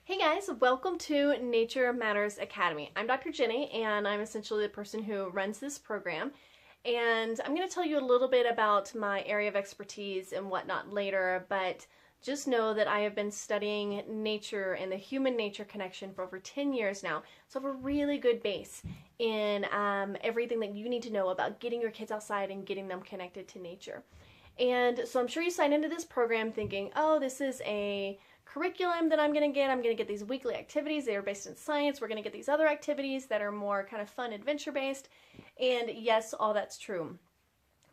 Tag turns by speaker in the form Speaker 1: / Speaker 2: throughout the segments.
Speaker 1: Hey guys, welcome to Nature Matters Academy. I'm Dr. Jenny and I'm essentially the person who runs this program. And I'm going to tell you a little bit about my area of expertise and whatnot later, but just know that I have been studying nature and the human-nature connection for over 10 years now. So I have a really good base in everything that you need to know about getting your kids outside and getting them connected to nature. And so I'm sure you signed into this program thinking, oh, this is a curriculum that I'm going to get. I'm going to get these weekly activities. They are based in science. We're going to get these other activities that are more kind of fun, adventure-based. And yes, all that's true.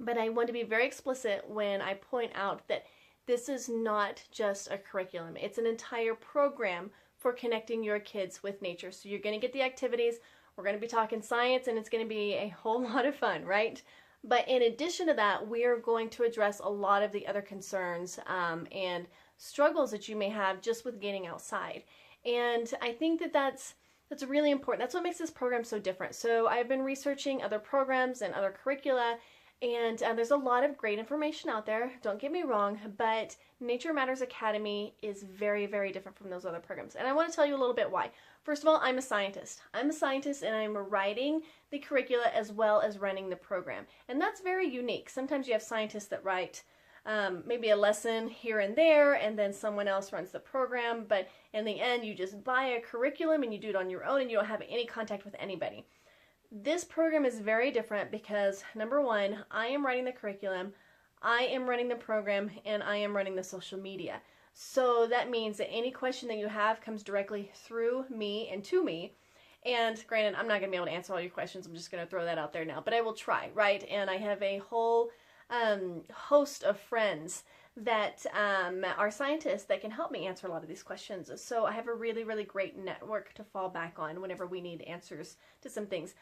Speaker 1: But I want to be very explicit when I point out that this is not just a curriculum. It's an entire program for connecting your kids with nature. So you're going to get the activities. We're going to be talking science, and it's going to be a whole lot of fun, right? But in addition to that, we are going to address a lot of the other concerns and struggles that you may have just with getting outside. And I think that that's really important. That's what makes this program so different. So I've been researching other programs and other curricula, and there's a lot of great information out there, don't get me wrong, but Nature Matters Academy is very, very different from those other programs. And I want to tell you a little bit why. First of all, I'm a scientist. I'm a scientist and I'm writing the curricula as well as running the program. And that's very unique. Sometimes you have scientists that write maybe a lesson here and there, and then someone else runs the program, but in the end you just buy a curriculum and you do it on your own and you don't have any contact with anybody. This program is very different because, number one, I am writing the curriculum, I am running the program, and I am running the social media. So that means that any question that you have comes directly through me and to me. And granted, I'm not going to be able to answer all your questions. I'm just going to throw that out there now. But I will try, right? And I have a whole host of friends that are scientists that can help me answer a lot of these questions. So I have a really, really great network to fall back on whenever we need answers to some things.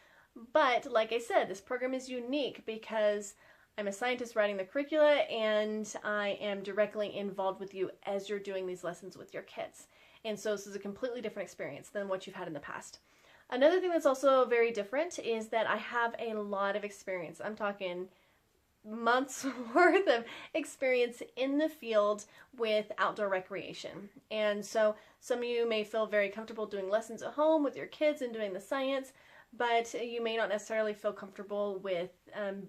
Speaker 1: But like I said, this program is unique because I'm a scientist writing the curricula and I am directly involved with you as you're doing these lessons with your kids. And so this is a completely different experience than what you've had in the past. Another thing that's also very different is that I have a lot of experience. I'm talking months worth of experience in the field with outdoor recreation. And so some of you may feel very comfortable doing lessons at home with your kids and doing the science, but you may not necessarily feel comfortable with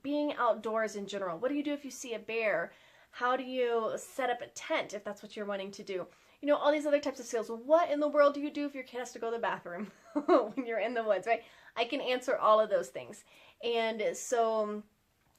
Speaker 1: being outdoors in general. What do you do if you see a bear? How do you set up a tent if that's what you're wanting to do? You know, all these other types of skills. What in the world do you do if your kid has to go to the bathroom when you're in the woods, right? I can answer all of those things. And so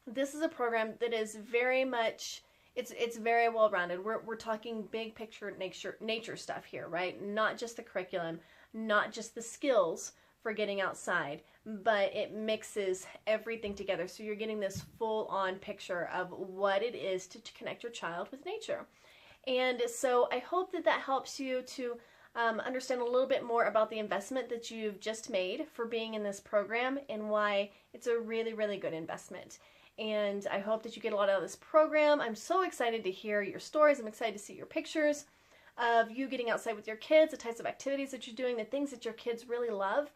Speaker 1: this is a program that is very much, it's very well-rounded. We're talking big picture nature stuff here, right? Not just the curriculum, not just the skills for getting outside, but it mixes everything together. So you're getting this full-on picture of what it is to connect your child with nature. And so I hope that that helps you to understand a little bit more about the investment that you've just made for being in this program and why it's a really, really good investment. And I hope that you get a lot out of this program. I'm so excited to hear your stories. I'm excited to see your pictures of you getting outside with your kids, the types of activities that you're doing, the things that your kids really love.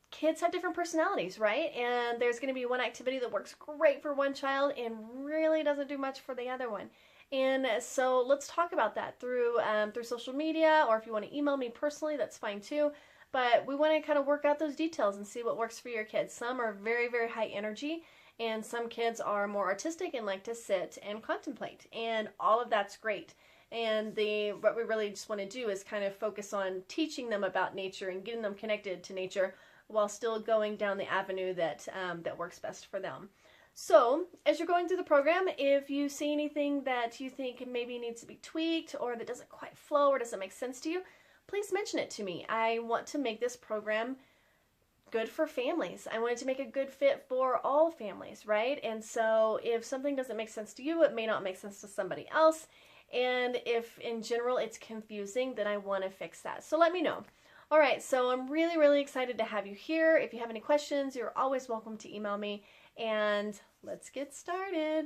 Speaker 1: Kids have different personalities, right? And there's going to be one activity that works great for one child and really doesn't do much for the other one. And so let's talk about that through social media, or if you want to email me personally, that's fine too. But we want to kind of work out those details and see what works for your kids. Some are very, very high energy, and some kids are more artistic and like to sit and contemplate. And all of that's great. And what we really just want to do is kind of focus on teaching them about nature and getting them connected to nature while still going down the avenue that works best for them. So, as you're going through the program, if you see anything that you think maybe needs to be tweaked or that doesn't quite flow or doesn't make sense to you, please mention it to me. I want to make this program good for families. I want it to make a good fit for all families, right? And so if something doesn't make sense to you, it may not make sense to somebody else. And if in general it's confusing, then I want to fix that. So let me know. All right, so I'm really, really excited to have you here. If you have any questions, you're always welcome to email me. And let's get started.